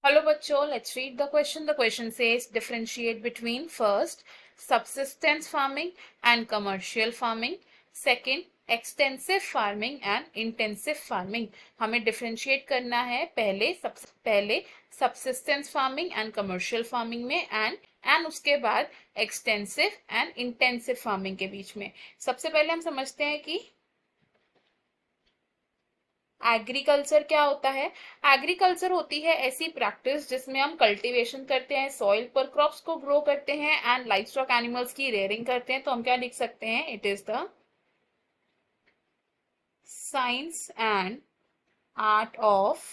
Hello bachcho, let's read the question. The question says differentiate between first subsistence farming and commercial farming, second extensive farming and intensive farming. हमें differentiate करना है पहले subsistence farming and commercial farming में and उसके बाद extensive and intensive farming के बीच में. सबसे पहले हम समझते हैं कि एग्रीकल्चर क्या होता है। एग्रीकल्चर होती है ऐसी प्रैक्टिस जिसमें हम कल्टीवेशन करते हैं, सॉइल पर क्रॉप्स को ग्रो करते हैं एंड लाइफ स्टॉक एनिमल्स की रेयरिंग करते हैं। तो हम क्या लिख सकते हैं, it is the science and art of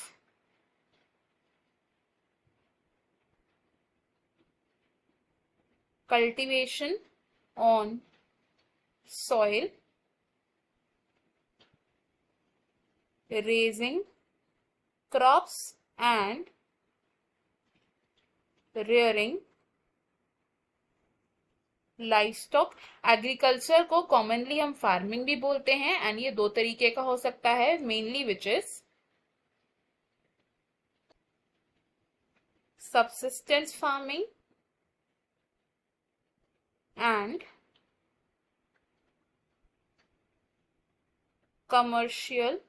cultivation on soil, raising crops and rearing livestock. Agriculture को कॉमनली हम फार्मिंग भी बोलते हैं एंड ये दो तरीके का हो सकता है mainly, which is subsistence farming and commercial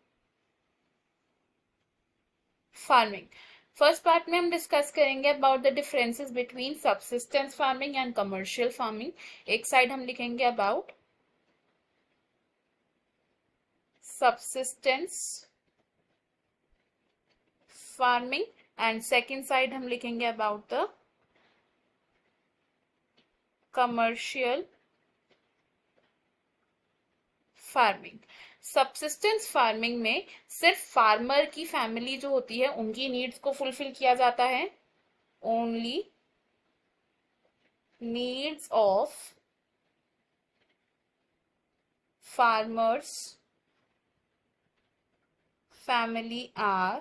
farming. First part में हम डिस्कस करेंगे about the differences between subsistence farming and commercial farming. एक साइड हम लिखेंगे about subsistence farming and second side हम लिखेंगे about the commercial farming. Subsistence farming में सिर्फ फार्मर की फैमिली जो होती है उनकी नीड्स को फुलफिल किया जाता है। Only needs of farmers family are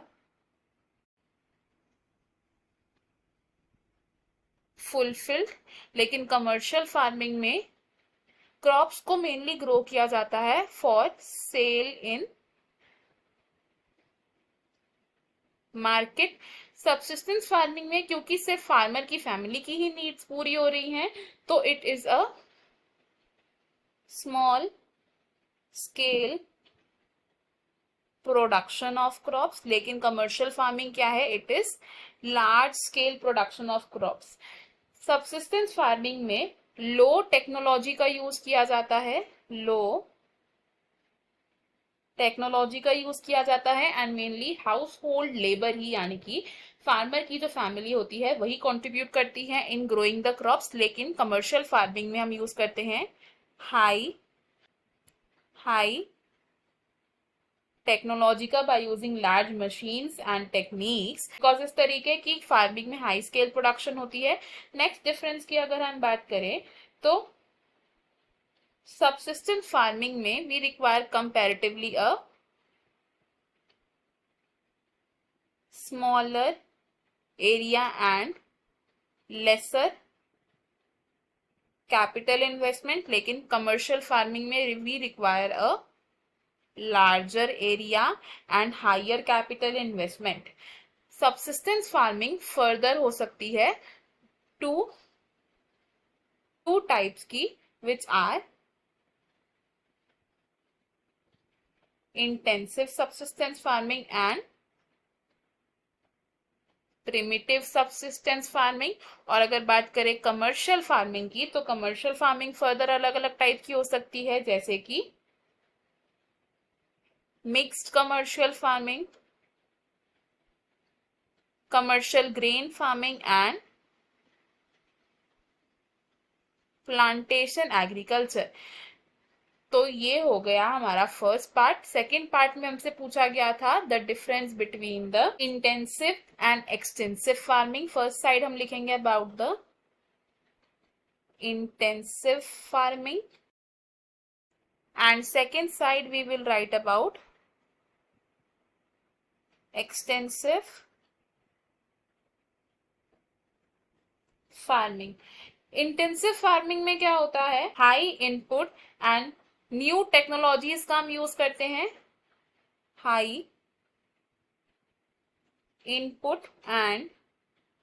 fulfilled. लेकिन कमर्शियल फार्मिंग में क्रॉप्स को मेनली ग्रो किया जाता है for sale in market. Subsistence farming में क्योंकि सिर्फ फार्मर की फैमिली की ही नीड्स पूरी हो रही हैं तो it is a small scale production of crops. लेकिन कमर्शियल फार्मिंग क्या है, it is large scale production of crops. Subsistence farming में लो टेक्नोलॉजी का यूज किया जाता है, लो टेक्नोलॉजी का यूज किया जाता है and mainly household labour ही, यानी कि फार्मर की जो फैमिली होती है वही कंट्रीब्यूट करती है इन ग्रोइंग द क्रॉप्स। लेकिन कमर्शियल फार्मिंग में हम यूज करते हैं हाई टेक्नोलॉजी का by using large machines and techniques, because इस तरीके की फार्मिंग में हाई स्केल प्रोडक्शन होती है। नेक्स्ट डिफरेंस की अगर हम बात करें तो सबसिस्टेंस फार्मिंग में we require comparatively a smaller area and lesser capital investment. लेकिन कमर्शियल फार्मिंग में we require a larger area and higher capital investment। subsistence farming further हो सकती है two types की, which are intensive subsistence farming and primitive subsistence farming। और अगर बात करें कमर्शियल फार्मिंग की तो कमर्शियल फार्मिंग फर्दर अलग अलग टाइप की हो सकती है, जैसे कि mixed commercial farming, commercial grain farming and plantation agriculture. तो ये हो गया हमारा फर्स्ट पार्ट। सेकेंड पार्ट में हमसे पूछा गया था the difference between the intensive and extensive farming. First side हम लिखेंगे about the intensive farming and second side we will write about extensive farming. Intensive farming में क्या होता है, high input and new technologies का हम यूज करते हैं। High input and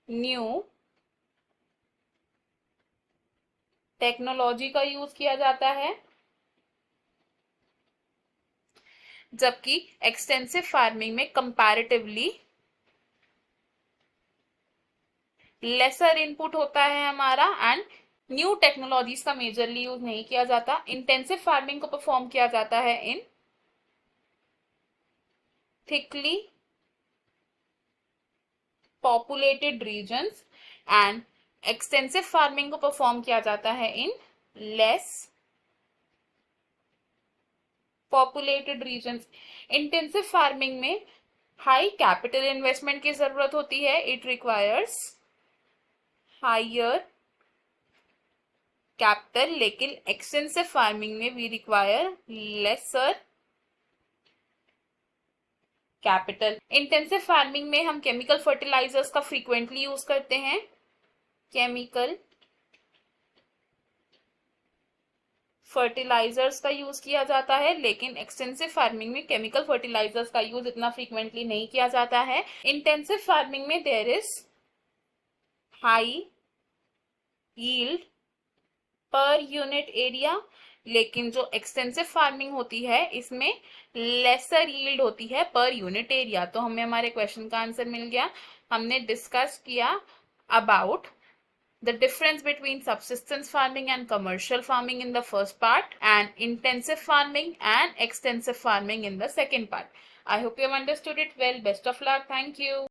new technology का यूज किया जाता है, जबकि एक्सटेंसिव फार्मिंग में कंपैरेटिवली लेसर इनपुट होता है हमारा एंड न्यू टेक्नोलॉजीज का मेजरली यूज नहीं किया जाता। इंटेंसिव फार्मिंग को परफॉर्म किया जाता है in thickly populated regions and extensive farming को परफॉर्म किया जाता है in less populated regions. Intensive farming में हाई कैपिटल इन्वेस्टमेंट की जरूरत होती है, इट रिक्वायर्स हायर कैपिटल, लेकिन एक्सटेंसिव फार्मिंग में we require lesser capital. Intensive farming में हम केमिकल फर्टिलाइजर्स का फ्रीक्वेंटली यूज करते हैं, केमिकल फर्टिलाइजर्स का यूज किया जाता है, लेकिन एक्सटेंसिव फार्मिंग में केमिकल फर्टिलाइजर्स का यूज इतना फ्रीक्वेंटली नहीं किया जाता है। इंटेंसिव फार्मिंग में there is high yield per unit area, लेकिन जो एक्सटेंसिव फार्मिंग होती है इसमें लेसर यील्ड होती है पर यूनिट एरिया। तो हमें हमारे क्वेश्चन का आंसर मिल गया। हमने डिस्कस किया about the difference between subsistence farming and commercial farming in the first part and intensive farming and extensive farming in the second part. I hope you have understood it well. Best of luck. Thank you.